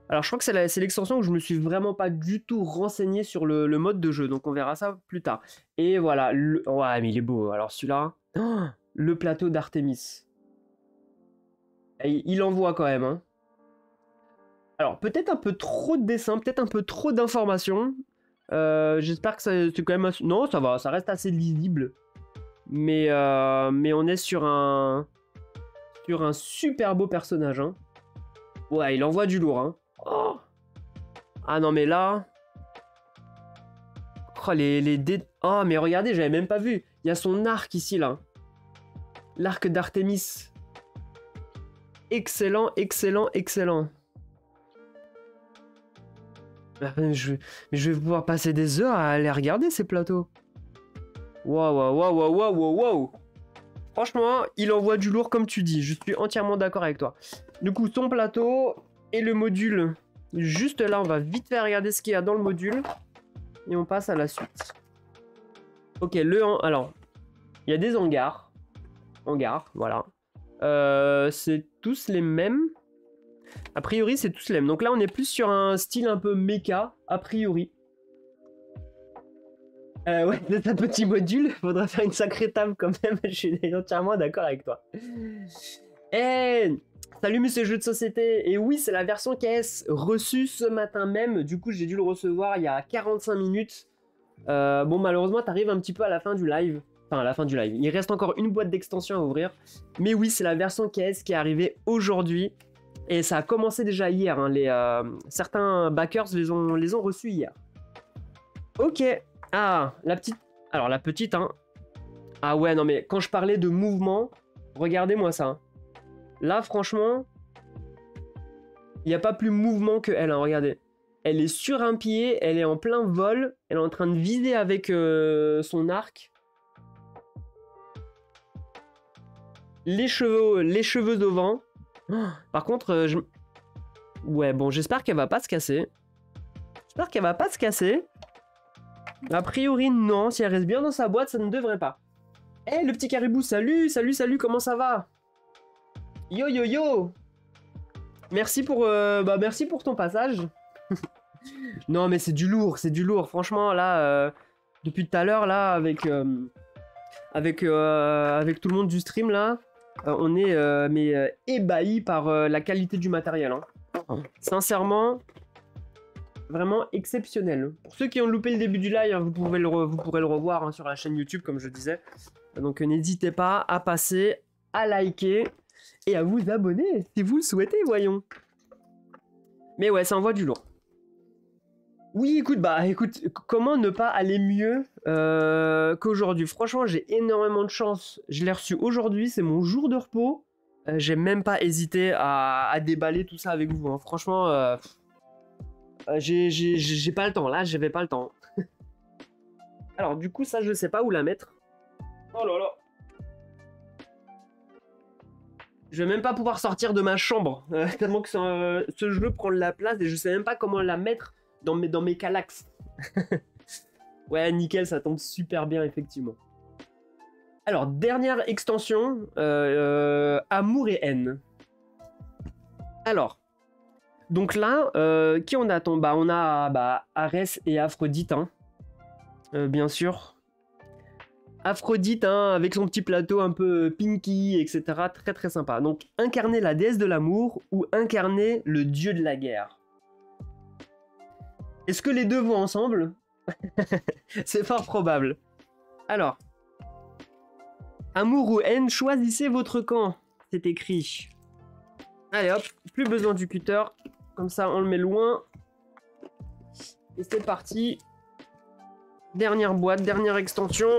Alors je crois que c'est l'extension où je me suis vraiment pas du tout renseigné sur le mode de jeu. Donc on verra ça plus tard. Et voilà. Ouais mais il est beau. Alors celui-là. Oh, le plateau d'Artemis. Il envoie quand même. Hein. Alors peut-être un peu trop de dessins. Peut-être un peu trop d'informations. J'espère que c'est quand même... Non ça va. Ça reste assez lisible. Mais on est sur un super beau personnage. Hein. Ouais il envoie du lourd. Hein. Oh. Ah non mais là... Oh les dés... Oh mais regardez, j'avais même pas vu. Il y a son arc ici là. L'arc d'Artemis. Excellent, excellent, excellent. Je vais pouvoir passer des heures à aller regarder ces plateaux. Waouh, waouh, waouh, waouh, waouh, waouh. Franchement, il envoie du lourd comme tu dis. Je suis entièrement d'accord avec toi. Du coup, ton plateau... Et le module, juste là, on va vite faire regarder ce qu'il y a dans le module. Et on passe à la suite. Ok, alors, il y a des hangars. Hangars, voilà. C'est tous les mêmes. A priori, c'est tous les mêmes. Donc là, on est plus sur un style un peu méca, a priori. Ouais, c'est un petit module. Faudra faire une sacrée table quand même. Je suis entièrement d'accord avec toi. Salut monsieur jeu de société. Et oui, c'est la version KS reçue ce matin même. Du coup, j'ai dû le recevoir il y a 45 minutes. Bon, malheureusement, t'arrives un petit peu à la fin du live. Enfin, à la fin du live. Il reste encore une boîte d'extension à ouvrir. Mais oui, c'est la version KS qui est arrivée aujourd'hui. Et ça a commencé déjà hier. Hein. Certains backers les ont reçus hier. Ok. Ah, la petite... Alors, la petite, hein. Ah ouais, non mais quand je parlais de mouvement, regardez-moi ça. Là, franchement, il n'y a pas plus mouvement que elle, hein, regardez. Elle est sur un pied, elle est en plein vol, elle est en train de viser avec son arc. Les cheveux au vent. Oh, par contre, ouais, bon, j'espère qu'elle va pas se casser. J'espère qu'elle va pas se casser. A priori, non. Si elle reste bien dans sa boîte, ça ne devrait pas. Eh, le petit caribou, salut, salut, salut, comment ça va? Yo, yo, yo. Merci pour ton passage. Non, mais c'est du lourd, c'est du lourd. Franchement, là, depuis tout à l'heure, là, avec tout le monde du stream, là, on est ébahis par la qualité du matériel. Hein. Sincèrement, vraiment exceptionnel. Pour ceux qui ont loupé le début du live, hein, vous pourrez le revoir hein, sur la chaîne YouTube, comme je disais. Donc n'hésitez pas à passer, à liker et à vous abonner si vous le souhaitez, voyons. Mais ouais, ça envoie du lourd. Oui, écoute, comment ne pas aller mieux qu'aujourd'hui? Franchement, j'ai énormément de chance. Je l'ai reçu aujourd'hui, c'est mon jour de repos. J'ai même pas hésité à déballer tout ça avec vous, hein. Franchement, j'ai pas le temps, là, j'avais pas le temps. Alors, du coup, ça, je sais pas où la mettre. Oh là là. Je vais même pas pouvoir sortir de ma chambre, tellement que ce jeu prend de la place et je sais même pas comment la mettre dans mes calax. Ouais, nickel, ça tombe super bien, effectivement. Alors, dernière extension, Amour et haine. Alors, donc là, qui on attend? Bah, on a Arès et Aphrodite, hein. Bien sûr. Aphrodite, hein, avec son petit plateau un peu pinky, etc. Très très sympa. Donc, incarner la déesse de l'amour ou incarner le dieu de la guerre. Est-ce que les deux vont ensemble? C'est fort probable. Alors, amour ou haine, choisissez votre camp. C'est écrit. Allez hop, plus besoin du cutter. Comme ça, on le met loin. Et c'est parti. Dernière boîte, dernière extension.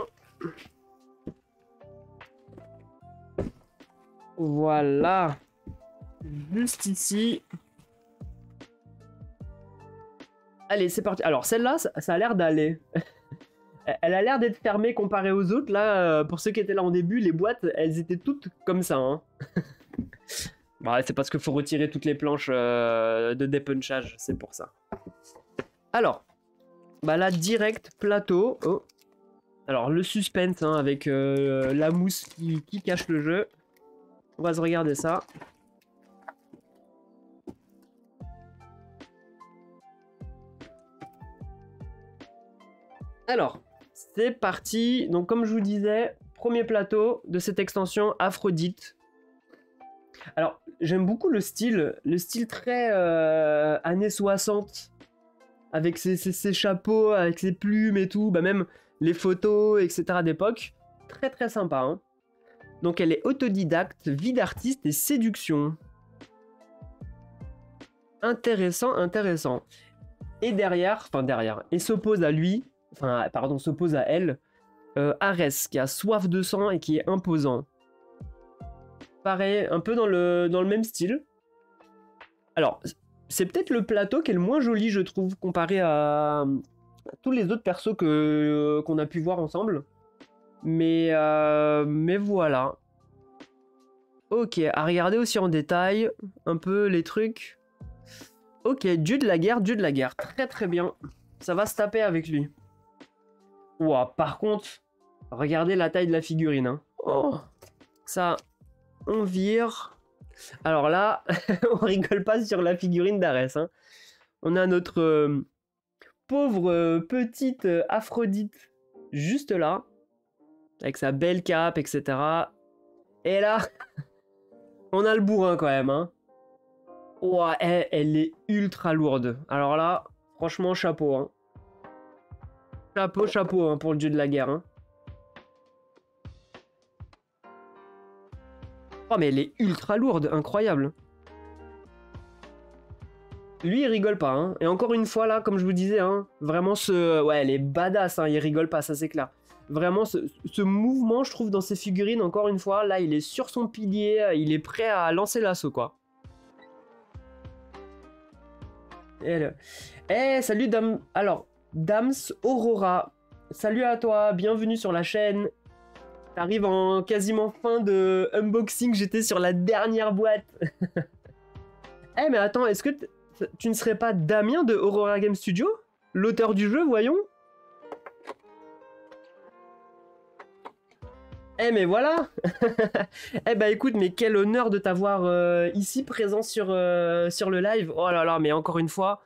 Voilà. Juste ici. Allez, c'est parti. Alors, celle-là, ça a l'air d'aller. Elle a l'air d'être fermée comparée aux autres. Là, pour ceux qui étaient là en début, les boîtes, elles étaient toutes comme ça, hein. Bah, c'est parce qu'il faut retirer toutes les planches de dépunchage, c'est pour ça. Alors, bah là, direct, plateau. Oh. Alors, le suspense, hein, avec la mousse qui cache le jeu. On va se regarder ça. Alors, c'est parti. Donc, comme je vous disais, premier plateau de cette extension, Aphrodite. Alors, j'aime beaucoup le style très années 60, avec ses chapeaux, avec ses plumes et tout, bah même les photos, etc. d'époque. Très très sympa, hein. Donc elle est autodidacte, vie d'artiste et séduction. Intéressant, intéressant. Et derrière, et s'oppose à lui, s'oppose à elle, Arès, qui a soif de sang et qui est imposant. Pareil, un peu dans le même style. Alors, c'est peut-être le plateau qui est le moins joli, je trouve, comparé à tous les autres persos qu'on a pu voir ensemble. Mais voilà. Ok, à regarder aussi en détail, un peu les trucs. Ok, dieu de la guerre, dieu de la guerre. Très très bien. Ça va se taper avec lui. Ouah, par contre, regardez la taille de la figurine, hein. Oh, ça, on vire. Alors là, on rigole pas sur la figurine d'Arès, hein. On a notre pauvre petite Aphrodite juste là, avec sa belle cape, etc. Et là, on a le bourrin quand même, hein. Ouah, elle est ultra lourde. Alors là, franchement, chapeau, hein. Chapeau, chapeau, hein, pour le dieu de la guerre, hein. Oh, mais elle est ultra lourde, incroyable. Lui, il rigole pas, hein. Et encore une fois, là, comme je vous disais, hein, vraiment ouais, elle est badass, hein, il rigole pas, ça c'est clair. Vraiment, ce mouvement, je trouve, dans ses figurines, encore une fois, là, il est sur son pilier, il est prêt à lancer l'assaut, quoi. Salut, Dame... Alors, Dams Aurora. Salut à toi, bienvenue sur la chaîne. T'arrives en quasiment fin de unboxing, j'étais sur la dernière boîte. Mais attends, est-ce que tu ne serais pas Damien de Aurora Game Studio? L'auteur du jeu, voyons. Mais voilà. Bah écoute, mais quel honneur de t'avoir ici présent sur le live. Oh là là, mais encore une fois,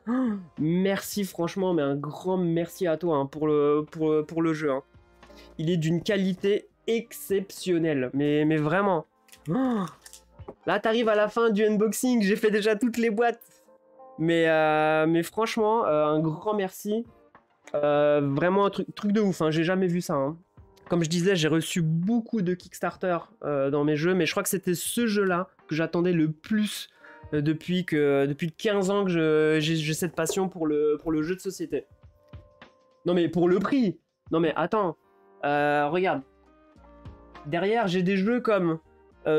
merci franchement, mais un grand merci à toi, hein, pour le jeu, hein. Il est d'une qualité exceptionnelle, mais vraiment. Là, t'arrives à la fin du unboxing, j'ai fait déjà toutes les boîtes. Mais franchement, un grand merci. Vraiment un truc de ouf, hein, j'ai jamais vu ça, hein. Comme je disais, j'ai reçu beaucoup de Kickstarter dans mes jeux, mais je crois que c'était ce jeu-là que j'attendais le plus depuis 15 ans que j'ai cette passion pour le jeu de société. Non mais pour le prix. Non mais attends, regarde. Derrière, j'ai des jeux comme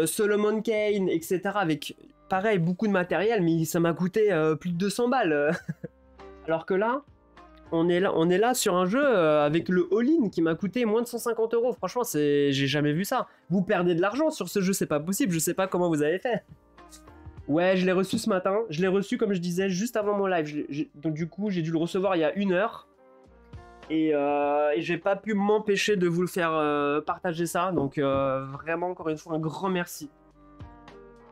Solomon Kane, etc. Avec, pareil, beaucoup de matériel, mais ça m'a coûté plus de 200 balles. Alors que là, on est là sur un jeu avec le all-in qui m'a coûté moins de 150 €. Franchement, j'ai jamais vu ça. Vous perdez de l'argent sur ce jeu, c'est pas possible. Je sais pas comment vous avez fait. Ouais, je l'ai reçu ce matin. Je l'ai reçu, comme je disais, juste avant mon live. Donc du coup, j'ai dû le recevoir il y a 1 heure. Et j'ai pas pu m'empêcher de vous le faire partager ça. Donc vraiment, encore une fois, un grand merci.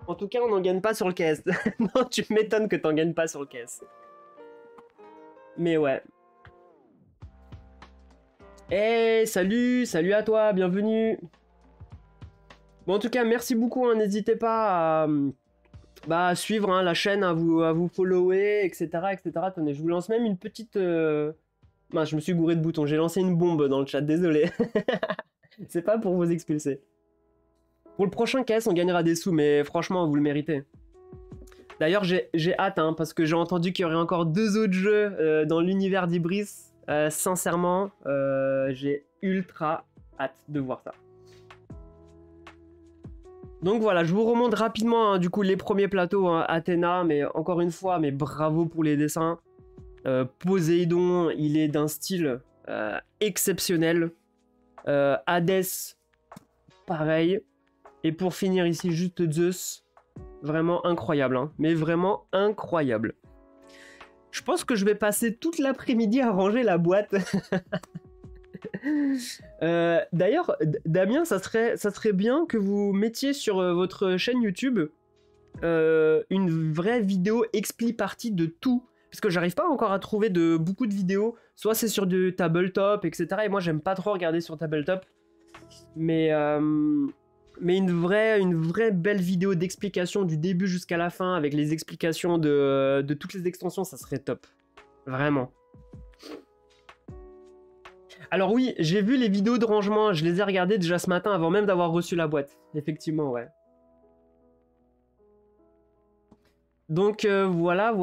En tout cas, on n'en gagne pas sur le caisse. Non, tu m'étonnes que t'en gagnes pas sur le caisse. Mais ouais. Hey, salut à toi, bienvenue. Bon, en tout cas, merci beaucoup. Hein, n'hésitez pas à suivre la chaîne, à vous follower, etc., etc. Attendez, je vous lance même une petite... Mince, je me suis gouré de boutons. J'ai lancé une bombe dans le chat, désolé. C'est pas pour vous expulser. Pour le prochain caisse, on gagnera des sous, mais franchement, vous le méritez. D'ailleurs, j'ai hâte, hein, parce que j'ai entendu qu'il y aurait encore 2 autres jeux dans l'univers d'Ibris. Sincèrement, j'ai ultra hâte de voir ça. Donc voilà, je vous remonte rapidement, hein, du coup, les premiers plateaux, hein, Athéna, mais encore une fois, mais bravo pour les dessins. Poséidon, il est d'un style exceptionnel. Hadès, pareil. Et pour finir ici, juste Zeus. Vraiment incroyable, hein, mais vraiment incroyable. Je pense que je vais passer toute l'après-midi à ranger la boîte. D'ailleurs, Damien, ça serait bien que vous mettiez sur votre chaîne YouTube une vraie vidéo expli-partie de tout. Parce que j'arrive pas encore à trouver beaucoup de vidéos. Soit c'est sur du tabletop, etc. Et moi, j'aime pas trop regarder sur tabletop. Mais une vraie belle vidéo d'explication du début jusqu'à la fin, avec les explications de toutes les extensions, ça serait top. Vraiment. Alors oui, j'ai vu les vidéos de rangement, je les ai regardées déjà ce matin avant même d'avoir reçu la boîte. Effectivement, ouais. Donc voilà.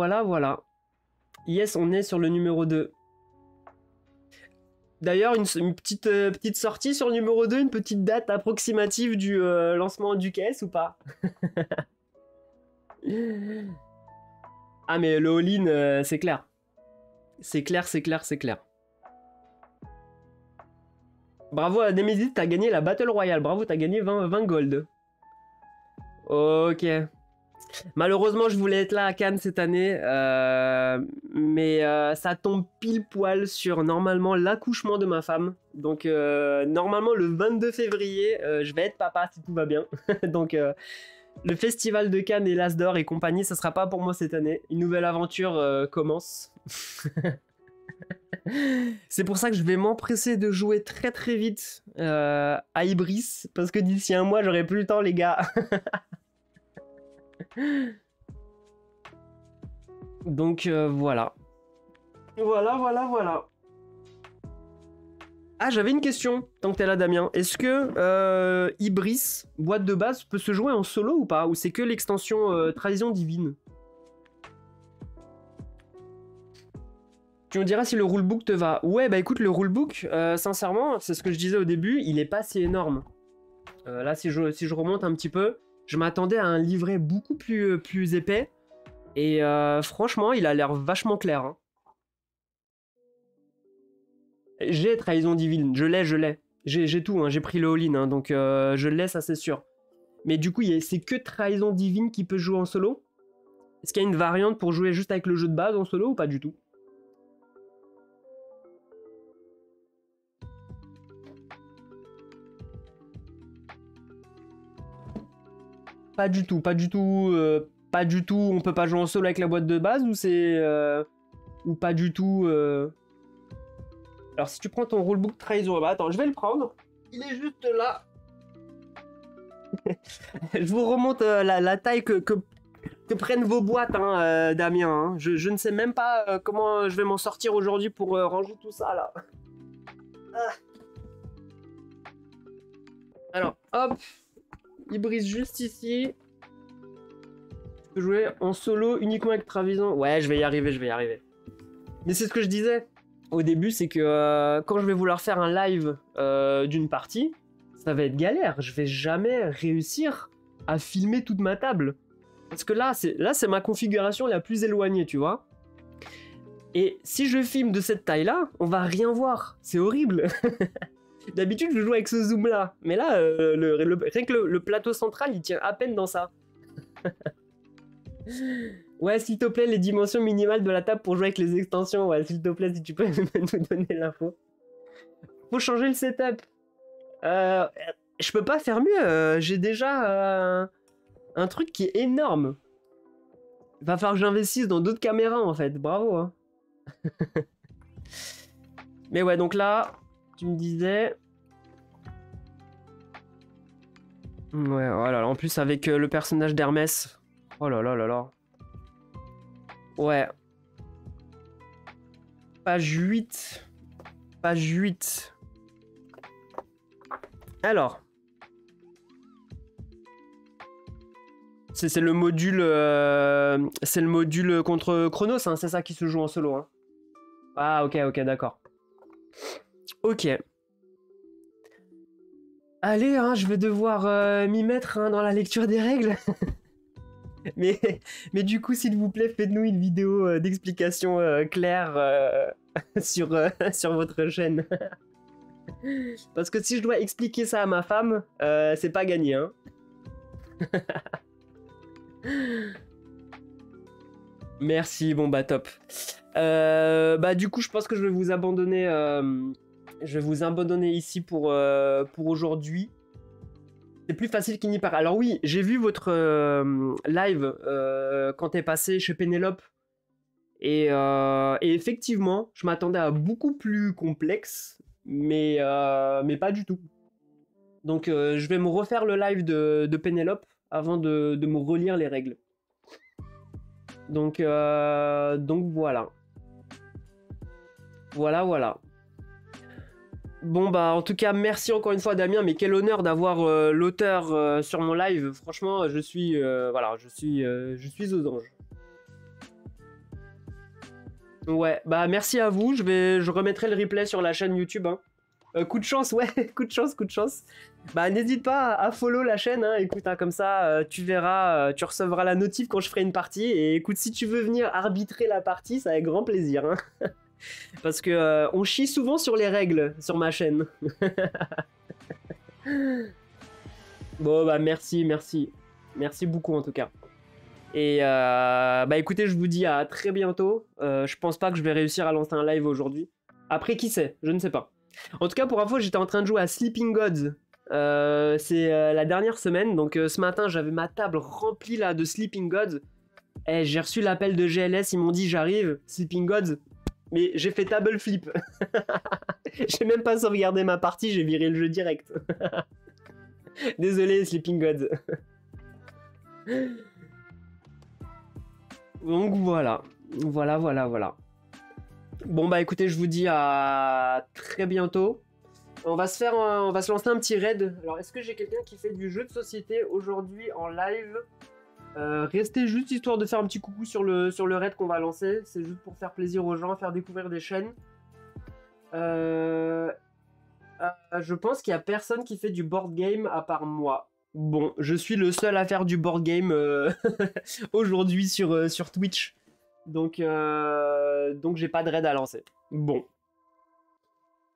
Yes, on est sur le numéro 2. D'ailleurs, une petite sortie sur le numéro 2, une petite date approximative du lancement du caisse ou pas? Ah mais le all-in, c'est clair. C'est clair. Bravo à Nemesis, t'as gagné la Battle Royale. Bravo, t'as gagné 20 gold. Ok. Malheureusement, je voulais être là à Cannes cette année, mais ça tombe pile poil sur normalement l'accouchement de ma femme. Donc normalement le 22 février, je vais être papa si tout va bien. Donc le festival de Cannes et l'As d'Or et compagnie, ça sera pas pour moi cette année. Une nouvelle aventure commence. C'est pour ça que je vais m'empresser de jouer très vite à Ibris, parce que d'ici un mois, j'aurai plus le temps, les gars. Donc voilà. Voilà. Ah, j'avais une question, tant que t'es là, Damien. Est-ce que Ibris, boîte de base, peut se jouer en solo ou pas? Ou c'est que l'extension Trahison Divine? Tu me diras si le rulebook te va. Ouais, bah écoute, le rulebook, sincèrement, c'est ce que je disais au début, il est pas si énorme. Là, si je remonte un petit peu, je m'attendais à un livret beaucoup plus épais. Et franchement, il a l'air vachement clair. Hein. J'ai Trahison Divine, je l'ai. J'ai tout, hein, j'ai pris le all-in, hein, donc je l'ai, ça c'est sûr. Mais du coup, c'est que Trahison Divine qui peut jouer en solo? Est-ce qu'il y a une variante pour jouer juste avec le jeu de base en solo ou pas du tout? Pas du tout. On peut pas jouer en solo avec la boîte de base ou c'est... ou pas du tout... Alors si tu prends ton rulebook Trahison... Bah attends, je vais le prendre. Il est juste là. Je vous remonte la taille que prennent vos boîtes, hein, Damien. Hein. Je ne sais même pas comment je vais m'en sortir aujourd'hui pour ranger tout ça, là. Ah. Alors, hop. Il brise juste ici. Je peux jouer en solo uniquement avec Trahison. Ouais, je vais y arriver. Mais c'est ce que je disais au début, c'est que quand je vais vouloir faire un live d'une partie, ça va être galère. Je vais jamais réussir à filmer toute ma table. Parce que là, c'est ma configuration la plus éloignée, tu vois. Et si je filme de cette taille-là, on va rien voir. C'est horrible. D'habitude, je joue avec ce zoom-là. Mais là, rien que le plateau central, il tient à peine dans ça. Ouais, s'il te plaît, les dimensions minimales de la table pour jouer avec les extensions. Ouais, s'il te plaît, si tu peux nous donner l'info. Faut changer le setup. Je peux pas faire mieux. J'ai déjà un truc qui est énorme. Va falloir que j'investisse dans d'autres caméras, en fait. Bravo, hein. Mais ouais, donc là, tu me disais... Ouais, voilà. En plus, avec le personnage d'Hermès. Oh là là là là. Ouais. Page 8. Page 8. Alors. C'est le module... c'est le module contre Chronos, hein, c'est ça qui se joue en solo. Hein. Ah, ok, d'accord. Ok. Allez, hein, je vais devoir m'y mettre hein, dans la lecture des règles. mais du coup, s'il vous plaît, faites-nous une vidéo d'explication claire sur votre chaîne. Parce que si je dois expliquer ça à ma femme, c'est pas gagné. Hein. Merci, bon bah top. Bah du coup, je pense que je vais vous abandonner. Je vais vous abandonner ici pour aujourd'hui. C'est plus facile qu'il n'y paraît. Alors oui, j'ai vu votre live quand t'es passé chez Pénélope. Et effectivement, je m'attendais à beaucoup plus complexe, mais pas du tout. Donc je vais me refaire le live de Pénélope avant de me relire les règles. Donc voilà. Voilà. Bon bah en tout cas merci encore une fois Damien, mais quel honneur d'avoir l'auteur sur mon live. Franchement je suis voilà, je suis aux anges. Ouais, bah merci à vous, je remettrai le replay sur la chaîne YouTube. Hein. Coup de chance, ouais, coup de chance. Bah n'hésite pas à follow la chaîne, hein. Écoute, hein, comme ça tu verras, tu recevras la notif quand je ferai une partie. Et écoute, si tu veux venir arbitrer la partie, c'est avec grand plaisir. Hein. Parce que on chie souvent sur les règles sur ma chaîne. Bon bah merci beaucoup en tout cas. Et bah écoutez, je vous dis à très bientôt. Je pense pas que je vais réussir à lancer un live aujourd'hui. Après, qui sait, je ne sais pas. En tout cas, pour info, j'étais en train de jouer à Sleeping Gods. C'est la dernière semaine. Donc ce matin, j'avais ma table remplie là de Sleeping Gods. Et j'ai reçu l'appel de GLS, ils m'ont dit j'arrive, Sleeping Gods. Mais j'ai fait table flip. J'ai même pas sauvegardé ma partie, j'ai viré le jeu direct. Désolé, Sleeping Gods. Donc voilà. Bon bah écoutez, je vous dis à très bientôt. On va se lancer un petit raid. Alors est-ce que j'ai quelqu'un qui fait du jeu de société aujourd'hui en live? Restez juste histoire de faire un petit coucou sur le raid qu'on va lancer. C'est juste pour faire plaisir aux gens, faire découvrir des chaînes. Je pense qu'il n'y a personne qui fait du board game à part moi. Bon, je suis le seul à faire du board game aujourd'hui sur Twitch. Donc j'ai pas de raid à lancer. Bon.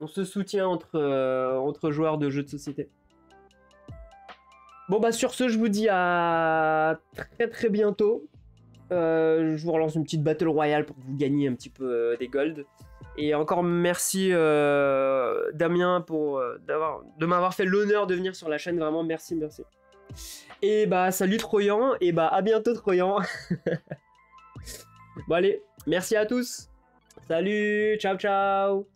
On se soutient entre joueurs de jeux de société. Bon bah sur ce, je vous dis à très bientôt. Je vous relance une petite battle royale pour que vous gagniez un petit peu des golds. Et encore merci Damien de m'avoir fait l'honneur de venir sur la chaîne, vraiment merci. Et bah salut Troyan, et bah à bientôt Troyan. Bon allez, merci à tous. Salut, ciao.